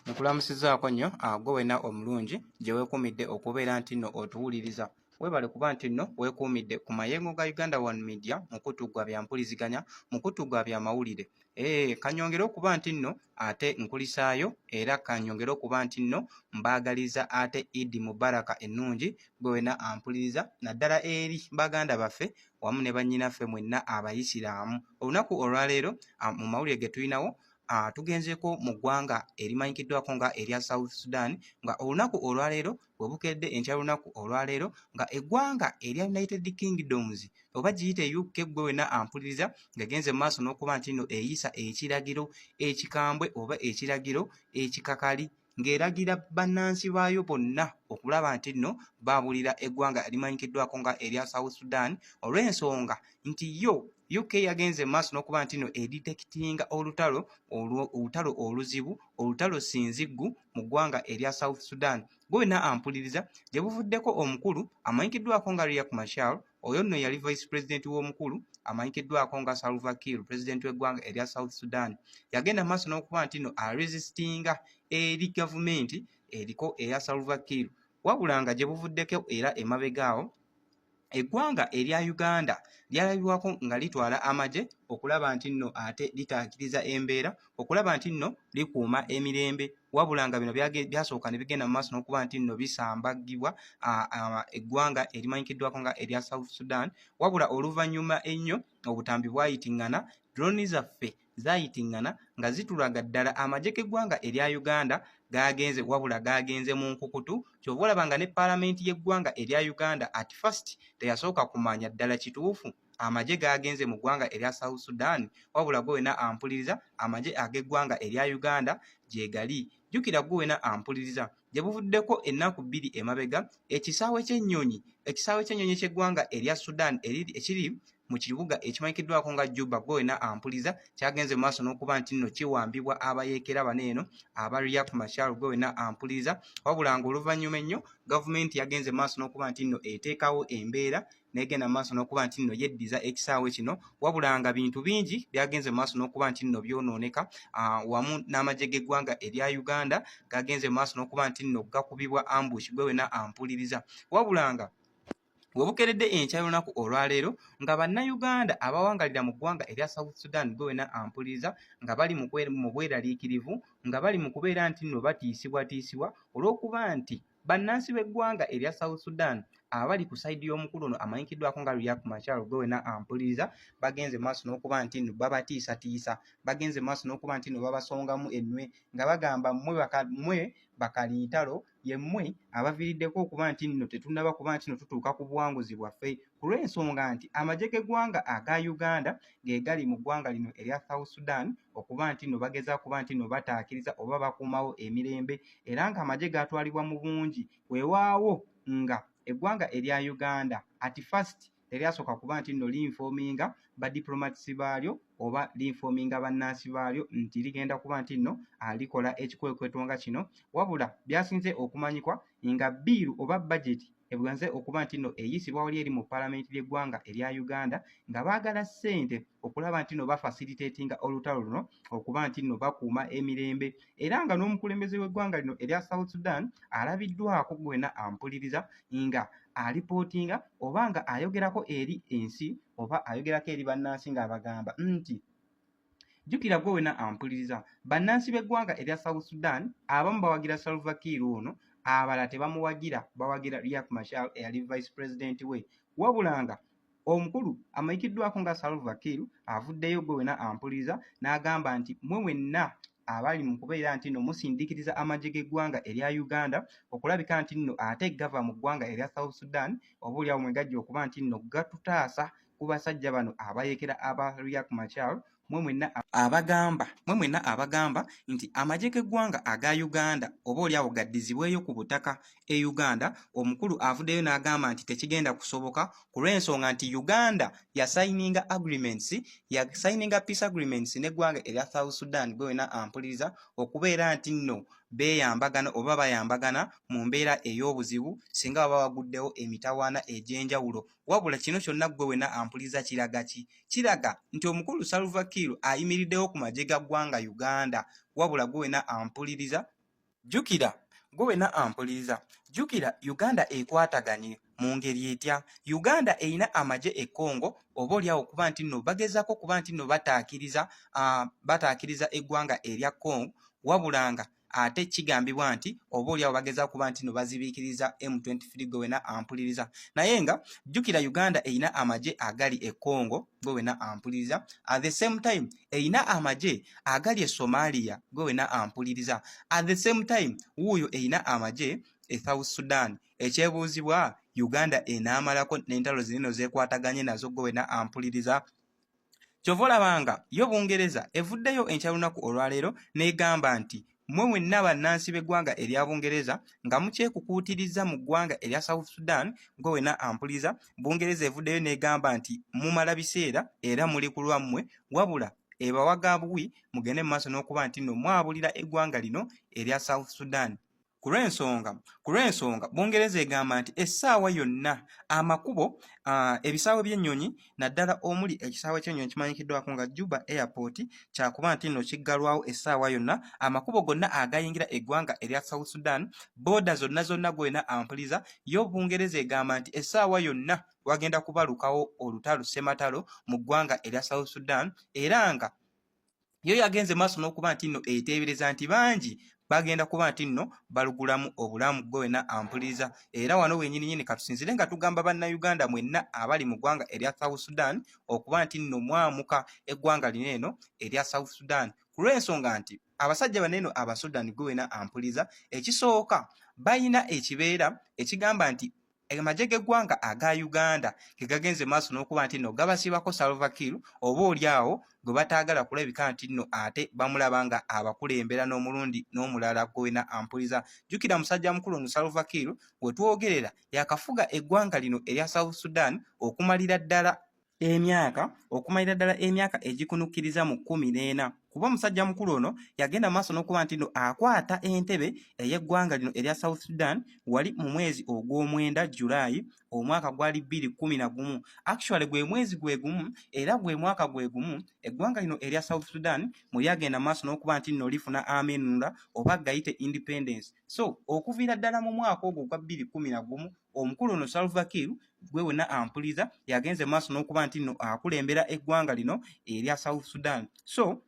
Nkulamusizaako nnyo gwe wenna omulungi gye weekuumidde okubeera nti nno otuwuliriza. Weebale kuba nti nno weekuumidde ku mayengo ga Uganda One Media mukutu gwa bya mpuliziganya, mukutu gwa bya mawulire. Kanyongere okuba nti nno ate nkulisaayo era kanyongere okuba nti nno mbaagaliza ate Eid Mubaraka ennungi gwe wenna ampuliriza naddala eri baganda baffe wamu ne bannyinaffe mwenna Abayisiraamu. Olunaku olwaleero mu mawulire ge tulinawo tugenzeeko mu ggwanga erimanyikiddwako nga erya South Sudan nga olunaku olwaleero bwe bukedde enkya lunaku olwaleero nga eggwanga erya United Kingdoms oba giyite UK gwe wenna ampuliriza ng'egenze mu maaso n'okuba nti nno eyisa ekiragiro ekikambwe oba ekiragiro ekikakali ng'eragira bannansi baayo bonna okulaba nti nno baabulira eggwanga erimanyikiddwako nga erya South Sudan olw'ensonga nti yo UK yagenze mu maaso n'okuba nti nno editekitinga olutalo oluzibu, olutalo sinziggu mu ggwanga erya South Sudan. Gwe wenna ampuliriza gye buvuddeko omukulu amanyikiddwako nga Riek Machar, oyo nno yali vice president w'omukulu amanyikiddwako nga Salva Kiir, president w'eggwanga erya South Sudan. Yagenda mu maaso n'okuba nti nno aresistinga eri gavumenti eriko eya Salva Kiir. Wabula nga gye buvuddeko era emabegaawo eggwanga erya Uganda lyalabibwako nga litwala amagye okulaba nti nno ate litaakiriza embeera, okulaba nti nno likuuma emirembe. Wabula nga bino byasooka ne bigenda mu maaso n'okuba nti nno bisambagibwa eggwanga erimanyikiddwako nga erya South Sudan. Wabula oluvannyuma ennyo obutambi bwayitiŋŋana, drone zaffe zaayitiŋŋana nga zitulaga ddala amagye g'eggwanga erya Uganda gagenze mu nkukutu. Kyova olaba nga ne paalamenti y'eggwanga erya Uganda at first teyasooka kumanya ddala kituufu amagye gagenze mu ggwanga erya South Sudan, wabula gwe wenna ampuliriza amagye ag'eggwanga erya Uganda gye gali. Jjukira gwe wenna ampuliriza gye buvuddeko ennaku 2 emabega ekisaawe ky'ennyonyi ky'eggwanga erya Sudan ekiri mu kibuga ekimanyikiddwako nga Juba, gwe wenna ampuliriza kyagenze mu maaso n'okuba nti nno kiwambibwa abayeekera bano eno aba Riek Machar, gwe wenna ampuliriza. Wabula nga oluvannyuma ennyo gavumenti yagenze mu maaso n'okuba nti nno eteekawo embeera n'egenda mu maaso n'okuba nti nno yeddiza ekisaawe kino, wabula nga bintu bingi byagenze mu maaso n'okuba nti nno byonooneka wamu n'amagye g'eggwanga erya Uganda gagenze mu maaso n'okuba nti nno gakubibwa ambush, gwe wenna ampuliriza. Wabula nga we bukeredde enkya lunaku olwaleero nga bannayuganda abawangalira mu ggwanga erya South Sudan, gwe wenna ampuliriza nga bali mu bweraliikirivu, nga bali mu kubeera nti nno batiisibwatiisibwa olw'okuba nti bannansi b'eggwanga erya South Sudan abali ku sayidi y'omukulu ono amanyikiddwako nga Riek Machar, gwe wenna ampuliriza bagenze mu maaso n'okuba nti nno babatiisatiisa, bagenze mu maaso n'okuba nti nno babasongamu ennwe nga bagamba mmwe bakaliitalo yemmwe abaviiriddeko okuba nti nno tetunnaba kuba nti nno tutuuka ku buwanguzi bwaffe, ku lw'ensonga nti amagye g'eggwanga aga Uganda ge gali mu ggwanga lino erya South Sudan okuba nti nno bagezaako kuba nti nno bataakiriza oba bakuumawo emirembe, era nga amagye gaatwalibwa mu bungi. Weewaawo nga eggwanga erya Uganda at first teryasooka kuba nti nno linfoominga badiplomats baalyo oba linfoominga bannansi baalyo nti ligenda kuba nti nno likola ekikwekweto nga kino, wabula byasinze okumanyikwa nga bbiiru oba budget ebuganze okuba nti nno eyisibwa wali eri mu paalamenti y'eggwanga erya Uganda nga baagala ssente okulaba nti nno bafacilitatinga olutalo luno okuba nti nno bakuuma emirembe, era nga n'omukulembeze w'eggwanga lino erya South Sudan alabiddwako gwe wenna ampuliriza nga alipootinga oba nga ayogerako eri ensi oba ayogerako eri bannansi ng'abagamba nti jjukira gwe wenna ampuliriza bannansi b'eggwanga erya South Sudan abamu bawagira Salva Kiir ono, abalala tebamuwagira, bawagira Riek Machar eyali vice president we. Wabula nga omukulu amanyikiddwako nga Salva Kiir avuddeyo gwe wenna ampuliriza n'agamba nti mmwe mwenna abali mu kubeera nti nno musindikiriza amagye g'eggwanga erya Uganda okulabika nti nno ate gava mu ggwanga erya South Sudan oboolyawo mwe gajja okuba nti nno gatutaasa ku basajja bano abayeekera aba Riek Machar, mmwe mwenna abagamba nti amagye g'eggwanga aga Uganda oboolyawo gaddizibweyo ku butaka e Uganda. Omukulu avuddeyo n'agamba nti tekigenda kusoboka ku lw'ensonga nti Uganda yasayininga peace agreements n'eggwanga erya South Sudan, gwe wenna ampuliriza okubeera nti nno beeyambagana oba bayambagana mu mbeera ey'obuzibu singa baba baguddewo emitawaana egy'enjawulo. Wabula kino kyonna gwe wenna ampuliriza kiraga ki? Kiraga nti omukulu Salva Kiir ayimiriddewo ku magye ga ggwanga Uganda, wabula gwe wenna ampuliriza jjukira gwe wenna ampuliriza, jjukira Uganda ekwataganye mu ngeri etya. Uganda erina amagye e Congo, oba oliawo kuba nti nno bagezaako kuba nti nno bataakiriza eggwanga erya Congo, wabulanga ate kigambibwa nti oba oliawo bagezaako kuba nti nno bazibiikiriza M23 gwe wenna ampuliriza. Naye nga jjukira Uganda erina amagye agali e Congo, gwe wenna ampuliriza, at the same time erina amagye agali e Somalia, gwe wenna ampuliriza, at the same time wuuyo erina amagye e South Sudan. Ekyebuuzibwa, Uganda enaamalako n'entalo zineno zeekwataganye nazo, gwe wenna ampuliriza. Kyova olabanga yo Bungereza evuddeyo enkyalulunaku olwaleero n'egamba nti mmwe mwenna bannansi b'eggwanga erya Bungereza nga mukyekukuutiriza mu ggwanga erya South Sudan, gwe wenna ampuliriza. Bungereza evuddeyo n'egamba nti mumala biseera era muli ku lwammwe, wabula ebawaga buwi mugende mu maaso n'okuba nti nno mwabulira eggwanga lino erya South Sudan. Ku lw'ensonga Bungereza egamba nti essaawa yonna amakubo ebisaawe by'ennyonyi naddala omuli ekisaawe ky'ennyonyi kimanyikiddwako nga Juba Airport kyakuba nti nno kiggalwawo essaawa yonna, amakubo gonna agayingira eggwanga erya South Sudan, booda zonna gwe wenna ampuliriza, yo Bungereza egamba nti essaawa yonna wagenda kubalukawo olutalo ssematalo mu ggwanga erya South Sudan, era nga yo yagenze maaso n'okuba nti nno eteebereza nti bangi bagenda kuba nti nno balugulamu obulamu, gwe wenna ampuliriza. Era wano wennyini katusinzire nga tugamba bannayuganda mwenna abali mu ggwanga erya South Sudan okuba nti nno mwamuka eggwanga lino eno erya South Sudan, ku lw'ensonga nti abasajja baneno aba Sudan, gwe wenna ampuliriza, ekisooka bayina ekibeera ekigamba nti amagye g'eggwanga aga Uganda ge gagenze maaso n'okuba nti nno gabasibako Salva Kiir, oba oliawo gwe bataagala kulabika nti nno ate bamulaba nga abakulembera n'omulundi n'omulala, gwe wenna ampuliriza. Jjukira musajja mukulu ono Salva Kiir we twogerera yakafuga eggwanga lino erya South Sudan okumalira ddala emyaka egikunukkiriza mu 14. Kuba omusajja mukulu ono yagenda maaso n'okuba nti nno akwata entebe ey'eggwanga lino erya South Sudan wali mu mwezi ogw'omwenda July omwaka gwali 2011. Actually gwe mwezi gwe gumu era gwe mwaka gwe gumu eggwanga lino erya South Sudan mwe lyagenda maaso n'okuba nti nno lifuna amenunula oba gayite independence. So okuviira ddala mu mwaka ogwo gwa 2011 omukulu ono Salva Kiir gwe wenna ampuliriza yagenze maaso n'okuba nti nno akulembera eggwanga lino erya South Sudan. So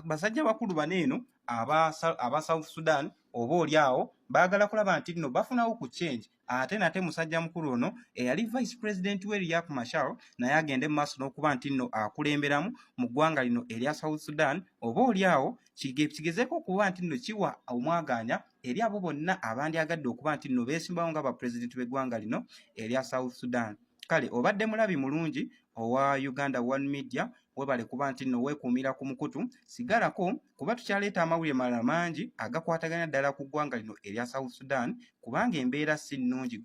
basajja bakulu baneeno aba South Sudan oba oliawo baagala kulaba nti nno bafunawo ku change, ate nate musajja mukulu ono eyali vice president we Riek Machar naye agende mu maaso n'okuba nti nno akulemberamu mu ggwanga lino erya South Sudan, oba oliawo kigezeeko okuba nti nno kiwa omwaganya eri abo bonna abandyagadde okuba nti nno beesimbawo nga bapulezidenti b'eggwanga lino erya South Sudan. Kale obadde mulabi mulungi owa Uganda One Media, webale kuba nti nno weekuumira ku mukutu, sigalako kuba tukyaleeta amawulire malala mangi agakwataganya ddala ku ggwanga lino erya South Sudan kubanga embeera si nnungi.